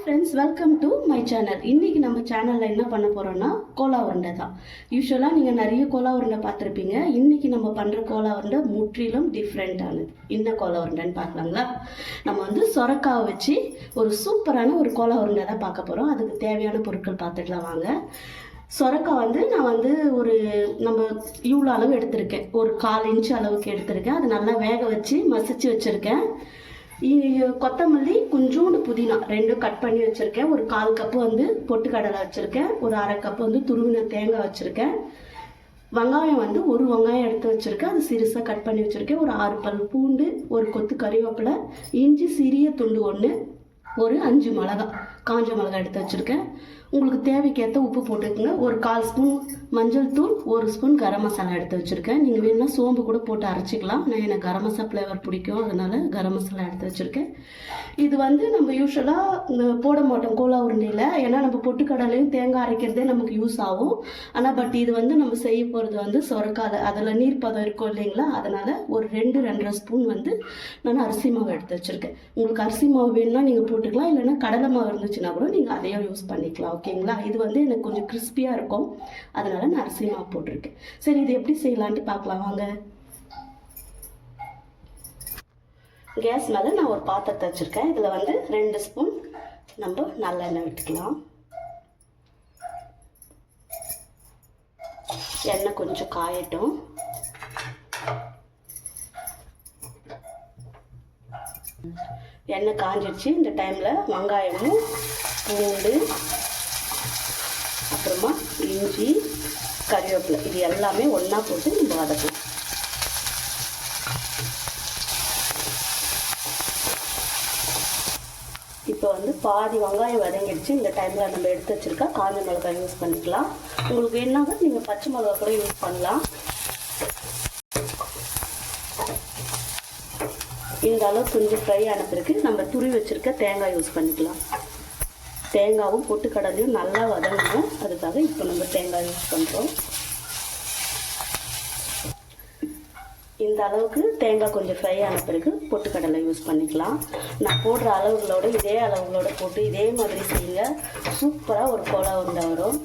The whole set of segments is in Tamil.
Friends, welcome to my channel. இன்றைக்கி நம்ம சேனலில் என்ன பண்ண போகிறோன்னா கோலா உருண்டை தான். யூஸ்வலாக நீங்கள் நிறைய கோலா உருண்டை பார்த்துருப்பீங்க. இன்றைக்கி நம்ம பண்ணுற கோலா உருண்டை முற்றிலும் டிஃப்ரெண்ட்டானது. என்ன கோலா உருண்டைன்னு பார்க்கலாங்களா? நம்ம வந்து சொரக்காவை வச்சு ஒரு சூப்பரான ஒரு கோலா உருண்டை தான் பார்க்க போகிறோம். அதுக்கு தேவையான பொருட்கள் பார்த்துக்கலாம் வாங்க. சொரக்காய் வந்து நான் வந்து நம்ம இவ்வளோ அளவு எடுத்திருக்கேன். ஒரு 1/4 இன்ச்சு அளவுக்கு எடுத்திருக்கேன். அது நல்லா வேக வச்சு மசிச்சு வச்சுருக்கேன். கொத்தமல்லி, கொஞ்சோண்டு புதினா ரெண்டும் கட் பண்ணி வச்சுருக்கேன். ஒரு 1/4 கப்பு வந்து பொட்டுக்கடலை வச்சுருக்கேன். ஒரு 1/2 கப்பு வந்து துருவின தேங்காய் வச்சுருக்கேன். வெங்காயம் வந்து ஒரு வெங்காயம் எடுத்து வச்சுருக்கேன். அது சிறுசாக கட் பண்ணி வச்சுருக்கேன். ஒரு 6 பல் பூண்டு, ஒரு கொத்து கறிவேப்பிலை, இஞ்சி சிறிய துண்டு 1, ஒரு 5 மிளகா, காஞ்ச மிளகா எடுத்து வச்சுருக்கேன். உங்களுக்கு தேவைக்கேற்ற உப்பு போட்டுக்கோங்க. ஒரு 1/4 ஸ்பூன் மஞ்சள் தூள், 1 ஸ்பூன் கரம் மசாலா எடுத்து வச்சுருக்கேன். நீங்கள் வேணும்னா சோம்பு கூட போட்டு அரைச்சிக்கலாம். எனக்கு கரம் மசாலா ஃப்ளேவர் பிடிக்கும், அதனால் கரம் மசாலா எடுத்து வச்சுருக்கேன். இது வந்து நம்ம யூஸ்வலாக போட மாட்டோம் கோலா உருண்டையில், ஏன்னா நம்ம பொட்டுக்கடலையும் தேங்காய் அரைக்கிறதே நமக்கு யூஸ் ஆகும். ஆனால் இது வந்து நம்ம செய்ய போகிறது வந்து சொரக்காய், அதில் நீர் பதம் இருக்கும் இல்லைங்களா, அதனால் ஒரு 2-2.5 ஸ்பூன் வந்து நான் அரிசி மாவு எடுத்து வச்சுருக்கேன். உங்களுக்கு அரிசி மாவு வேணும்னா நீங்கள் போட்டுக்கலாம், இல்லைன்னா கடலை மாவு இருந்துச்சுன்னா கூட நீங்கள் அதையும் யூஸ் பண்ணிக்கலாம். ஓகேங்களா? இது வந்து எனக்கு கொஞ்சம் கிறிஸ்பியாக இருக்கும், அதனால் நான் அரிசி மாவு போட்டிருக்கேன். சரி, இது எப்படி செய்யலான்ட்டு பார்க்கலாம் வாங்க. கேஸ் மேலே நான் ஒரு பாத்திரத்தை வச்சுருக்கேன். இதில் வந்து 2 ஸ்பூன் நம்ம நல்லெண்ணெய் விட்டுக்கலாம். எண்ணெய் கொஞ்சம் காயட்டும். எண்ணெய் காஞ்சிடுச்சு. இந்த டைமில் வெங்காயமும் பூண்டு, அப்புறமா இஞ்சி, கறிவேப்பிலை, இது எல்லாமே ஒன்றா போட்டு நம்ம வதக்கலாம். இப்போ வந்து பாதி வெங்காயம் வதங்கிடுச்சு. இந்த டைமில் நம்ம எடுத்து வச்சுருக்கா காஞ்ச மிளகாய் யூஸ் பண்ணிக்கலாம். உங்களுக்கு வேணாங்க நீங்கள் பச்சை மிளகா கூட யூஸ் பண்ணலாம். இந்த அளவு கொஞ்சம் ஃப்ரை ஆன பிறகு நம்ம துருவி வச்சுருக்க தேங்காய் யூஸ் பண்ணிக்கலாம். தேங்காயும் பொட்டுக்கடலையும் நல்லா வதங்கணும், அதுக்காக இப்போ நம்ம தேங்காய் யூஸ் பண்ணுறோம். இந்த அளவுக்கு தேங்காய் கொஞ்சம் ஃப்ரை ஆன பிறகு பொட்டுக்கடலை யூஸ் பண்ணிக்கலாம். நான் போடுற அளவுகளோட இதே அளவுகளோட போட்டு இதே மாதிரி செய்யுங்க. சூப்பராக ஒரு கோலா உருண்டை வரும்.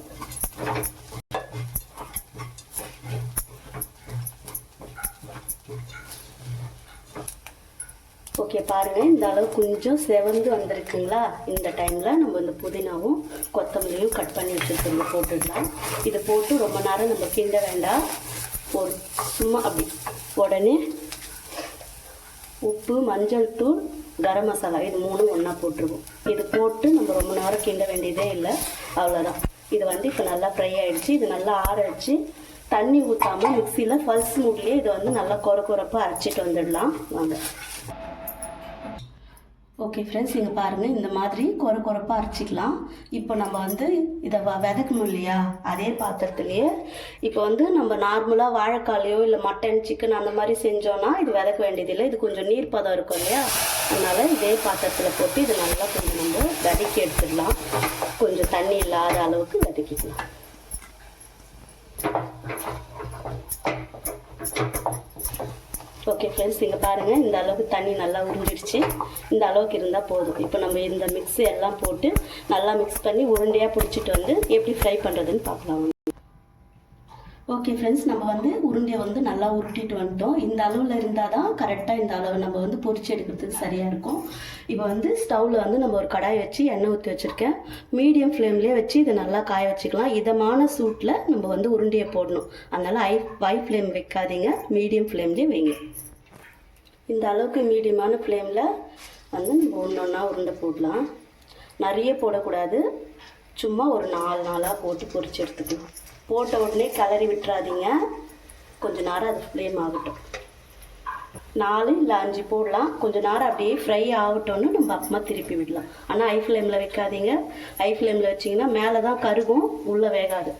ஓகே, பாருங்கள், இந்த அளவு கொஞ்சம் செவந்து வந்திருக்குங்களா? இந்த டைமில் நம்ம இந்த புதினாவும் கொத்தமல்லியும் கட் பண்ணி வச்சுருக்கோங்க போட்டுடலாம். இதை போட்டு ரொம்ப நேரம் நம்ம கிண்ட வேண்டாம். ஒரு சும்மா அப்படி உடனே உப்பு, மஞ்சள் தூள், கரம் மசாலா, இது 3 ஒன்றா போட்டுருவோம். இது போட்டு நம்ம ரொம்ப நேரம் கிண்ட வேண்டியதே இல்லை, அவ்வளோதான். இது வந்து இப்போ நல்லா ஃப்ரை ஆகிடுச்சு. இது நல்லா ஆற வச்சு தண்ணி ஊற்றாமல் மிக்சியில் பல்ஸ் மூட்லேயே இதை வந்து நல்லா கொரப்பாக அரைச்சிட்டு வந்துடலாம் வாங்க. ஓகே ஃப்ரெண்ட்ஸ், இங்கே பாருங்கள், இந்த மாதிரி கொரப்பாக அரைச்சிக்கலாம். இப்போ நம்ம வந்து இதை விதக்கணும் இல்லையா, அதே பாத்திரத்துலேயே இப்போ வந்து நம்ம நார்மலாக வாழைக்காலையோ இல்லை மட்டன், சிக்கன் அந்த மாதிரி செஞ்சோன்னா இது விதக்க வேண்டியதில்லை. இது கொஞ்சம் நீர் பதம் இருக்கும் இல்லையா, அதனால் இதே பாத்திரத்தில் போட்டு இது நல்லா கொஞ்சம் நம்ம வதக்கி எடுத்துடலாம். கொஞ்சம் தண்ணி இல்லாத அளவுக்கு வதக்கிக்கலாம். ஓகே ஃப்ரெண்ட்ஸ், இங்கே பாருங்கள், இந்த அளவுக்கு தண்ணி நல்லா உறிஞ்சிடுச்சு. இந்த அளவுக்கு இருந்தால் போதும். இப்போ நம்ம இந்த மிக்ஸி எல்லாம் போட்டு நல்லா மிக்ஸ் பண்ணி உருண்டையாக பிடிச்சிட்டு வந்து எப்படி ஃப்ரை பண்ணுறதுன்னு பார்க்கலாம். ஓகே ஃப்ரெண்ட்ஸ், நம்ம வந்து உருண்டையை வந்து நல்லா உருட்டிட்டு வந்துட்டோம். இந்த அளவில் இருந்தால் தான் கரெக்டாக இந்த அளவு நம்ம வந்து பொரிச்சு எடுக்கிறதுக்கு சரியாக இருக்கும். இப்போ வந்து ஸ்டவ்வில் வந்து நம்ம ஒரு கடாய் வச்சு எண்ணெய் ஊற்றி வச்சுருக்கேன். மீடியம் ஃப்ளேம்லேயே வச்சு இதை நல்லா காய வச்சுக்கலாம். இதமான சூட்டில் நம்ம வந்து உருண்டையை போடணும். அதனால் ஹை ஃப்ளேம் வைக்காதீங்க, மீடியம் ஃப்ளேம்லேயே வைங்க. இந்த அளவுக்கு மீடியமான ஃப்ளேமில் வந்து நம்ம ஒன்றா உருண்டை போடலாம். நிறைய போடக்கூடாது, சும்மா ஒரு 4 போட்டு பொரிச்சு எடுத்துக்கலாம். போட்ட உடனே கிளறி விட்டுறாதீங்க, கொஞ்சம் நேரம் அது ஃப்ளேம் ஆகட்டும். 4 இல்லை 5 போடலாம். கொஞ்சம் நேரம் அப்படியே ஃப்ரை ஆகட்டும்னு நம்ம அப்புறமா திருப்பி விடலாம். ஆனால் ஹை ஃப்ளேமில் வைக்காதீங்க. ஹை ஃப்ளேமில் வச்சிங்கன்னா மேலே தான் கருகும், உள்ளே வேகாது.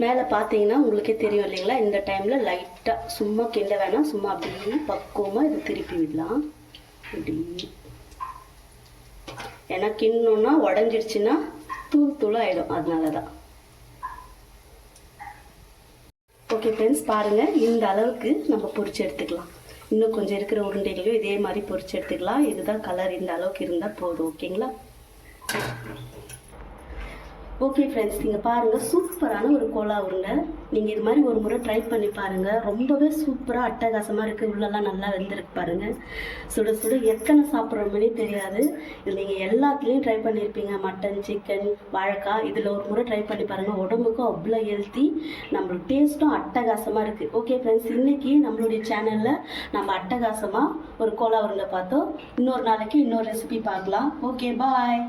மேலே பார்த்தீங்கன்னா உங்களுக்கே தெரியும் இல்லைங்களா, இந்த டைமில் லைட்டாக சும்மா கிண்ட வேணாம், சும்மா அப்படியே பக்குவமாக இதை திருப்பி விடலாம். இப்படி ஏன்னா கிண்ணோன்னா உடஞ்சிடுச்சுன்னா தூள் ஆகிடும், அதனால தான். ஓகே ஃப்ரெண்ட்ஸ், பாருங்கள், இந்த அளவுக்கு நம்ம பொரிச்சு எடுத்துக்கலாம். இன்னும் கொஞ்சம் இருக்கிற உருண்டைகளையும் இதே மாதிரி பொரிச்சு எடுத்துக்கலாம். இதுதான் கலர், இந்த அளவுக்கு இருந்தால் போதும். ஓகேங்களா? ஓகே ஃப்ரெண்ட்ஸ், நீங்கள் பாருங்கள், சூப்பரான ஒரு கோலா உருண்டை. நீங்கள் இது மாதிரி ஒரு முறை ட்ரை பண்ணி பாருங்கள். ரொம்பவே சூப்பராக அட்டகாசமாக இருக்குது. உள்ளெல்லாம் நல்லா வெந்திருக்கு பாருங்கள். சுட சுட எத்தனை சாப்பிட்றோம்னே தெரியாது. இது நீங்கள் எல்லாத்துலேயும் ட்ரை பண்ணியிருப்பீங்க. மட்டன், சிக்கன், வாழைக்காய், இதில் ஒரு முறை ட்ரை பண்ணி பாருங்கள். உடம்புக்கும் அவ்வளோ ஹெல்த்தி, நம்மளுக்கு டேஸ்ட்டும் அட்டகாசமாக இருக்குது. ஓகே ஃப்ரெண்ட்ஸ், இன்றைக்கி நம்மளுடைய சேனலில் நம்ம அட்டகாசமாக ஒரு கோலா உருண்டை பார்த்தோம். இன்னொரு நாளைக்கு இன்னொரு ரெசிபி பார்க்கலாம். ஓகே, பாய்.